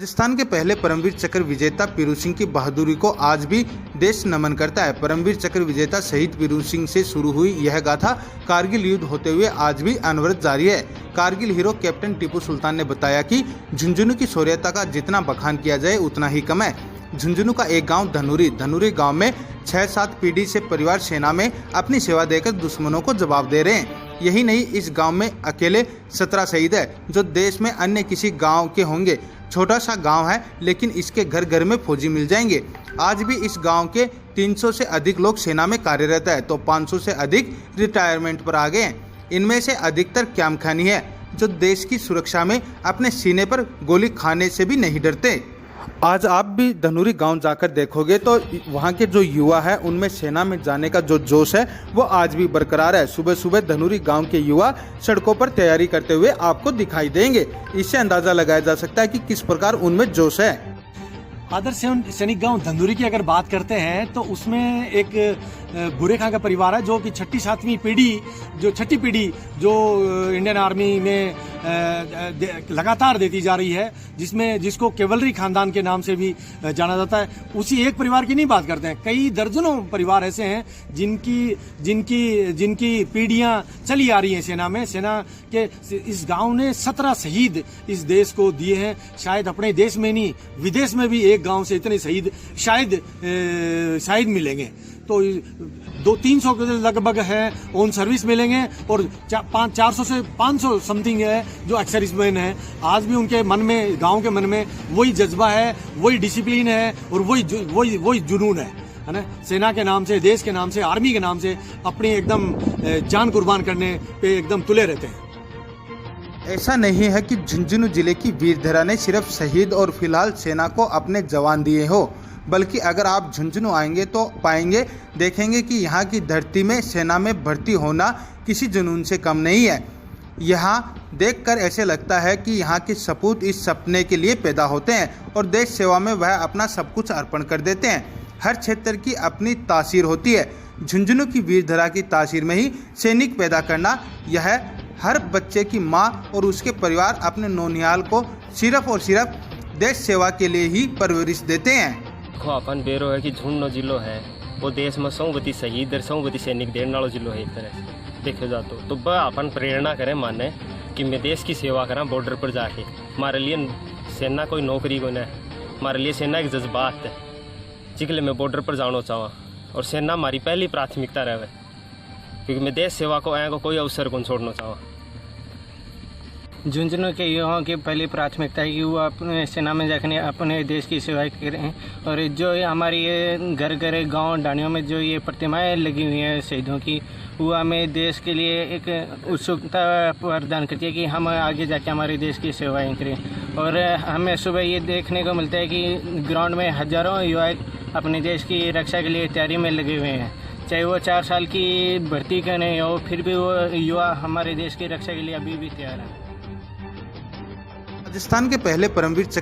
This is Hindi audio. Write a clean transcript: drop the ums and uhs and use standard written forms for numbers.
राजस्थान के पहले परमवीर चक्र विजेता पीरू सिंह की बहादुरी को आज भी देश नमन करता है। परमवीर चक्र विजेता शहीद पीरू सिंह से शुरू हुई यह गाथा कारगिल युद्ध होते हुए आज भी अनवरत जारी है। कारगिल हीरो कैप्टन टीपू सुल्तान ने बताया कि झुंझुनू की शौर्यता का जितना बखान किया जाए उतना ही कम है। झुंझुनू का एक गांव धनुरी गांव में 6-7 पीढ़ी से परिवार सेना में अपनी सेवा देकर दुश्मनों को जवाब दे रहे हैं। यही नहीं, इस गांव में अकेले 17 शहीद है जो देश में अन्य किसी गांव के होंगे। छोटा सा गांव है लेकिन इसके घर घर में फौजी मिल जाएंगे। आज भी इस गांव के 300 से अधिक लोग सेना में कार्यरत है तो 500 से अधिक रिटायरमेंट पर आ गए हैं। इनमें से अधिकतर क्याम खानी है जो देश की सुरक्षा में अपने सीने पर गोली खाने से भी नहीं डरते। आज आप भी धनुरी गांव जाकर देखोगे तो वहां के जो युवा है उनमें सेना में जाने का जो जोश है वो आज भी बरकरार है। सुबह सुबह धनुरी गांव के युवा सड़कों पर तैयारी करते हुए आपको दिखाई देंगे। इससे अंदाजा लगाया जा सकता है कि किस प्रकार उनमें जोश है। आदर्श सैनिक गांव धंधुरी की अगर बात करते हैं तो उसमें एक भूरे खां का परिवार है जो कि छठी पीढ़ी जो इंडियन आर्मी में लगातार देती जा रही है, जिसको केवलरी खानदान के नाम से भी जाना जाता है। उसी एक परिवार की नहीं बात करते हैं, कई दर्जनों परिवार ऐसे हैं जिनकी पीढ़ियां चली आ रही हैं सेना में। सेना के इस गांव ने 17 शहीद इस देश को दिए हैं। शायद अपने देश में नहीं, विदेश में भी एक गांव से इतने शहीद शायद मिलेंगे। तो 200-300 के लगभग है ऑन सर्विस मिलेंगे और 400 से 500 समथिंग है जो एक्स सर्विसमैन है। आज भी उनके मन में, गांव के मन में वही जज्बा है, वही डिसिप्लिन है और वही जुनून है ना। सेना के नाम से, देश के नाम से, आर्मी के नाम से अपनी एकदम जान कुर्बान करने पे एकदम तुले रहते हैं। ऐसा नहीं है कि झुंझुनू जिले की वीरधरा ने सिर्फ शहीद और फिलहाल सेना को अपने जवान दिए हो, बल्कि अगर आप झुंझुनू आएंगे तो देखेंगे कि यहाँ की धरती में सेना में भर्ती होना किसी जुनून से कम नहीं है। यहाँ देखकर ऐसे लगता है कि यहाँ के सपूत इस सपने के लिए पैदा होते हैं और देश सेवा में वह अपना सब कुछ अर्पण कर देते हैं। हर क्षेत्र की अपनी तासीर होती है। झुंझुनू की वीरधरा की तासीर में ही सैनिक पैदा करना, यह हर बच्चे की माँ और उसके परिवार अपने नौनिहाल को सिर्फ और सिर्फ देश सेवा के लिए ही परवरिश देते हैं। अपन बेरो है कि झुंझुनू जिलो है वो देश में 100 शहीद और 100 सैनिक देने वाला जिलो है। एक तरह से देखो जा तो वह अपन प्रेरणा करें, माने कि मैं देश की सेवा करा बॉर्डर पर जाके। हमारे लिए सेना कोई नौकरी को नहीं, हमारे लिए सेना एक जज्बात है जिसके मैं बॉर्डर पर जाना चाहूँ और सेना हमारी पहली प्राथमिकता रहे, क्योंकि मैं देश सेवा को कोई अवसर को छोड़ना चाहूँ। झुंझुनू के युवाओं की पहली प्राथमिकता है कि वो अपने सेना में जाकर अपने देश की सेवा करें। और जो हमारी ये घर घर गांव डानियों में जो ये प्रतिमाएं लगी हुई हैं शहीदों की, वो हमें देश के लिए एक उत्सुकता प्रदान करती है कि हम आगे जाके हमारे देश की सेवाएं करें। और हमें सुबह ये देखने को मिलता है कि ग्राउंड में हजारों युवा अपने देश की रक्षा के लिए तैयारी में लगे हुए हैं। चाहे वो 4 साल की भर्ती करने हो, फिर भी वो युवा हमारे देश की रक्षा के लिए अभी भी तैयार हैं। राजस्थान के पहले परमवीर चक्र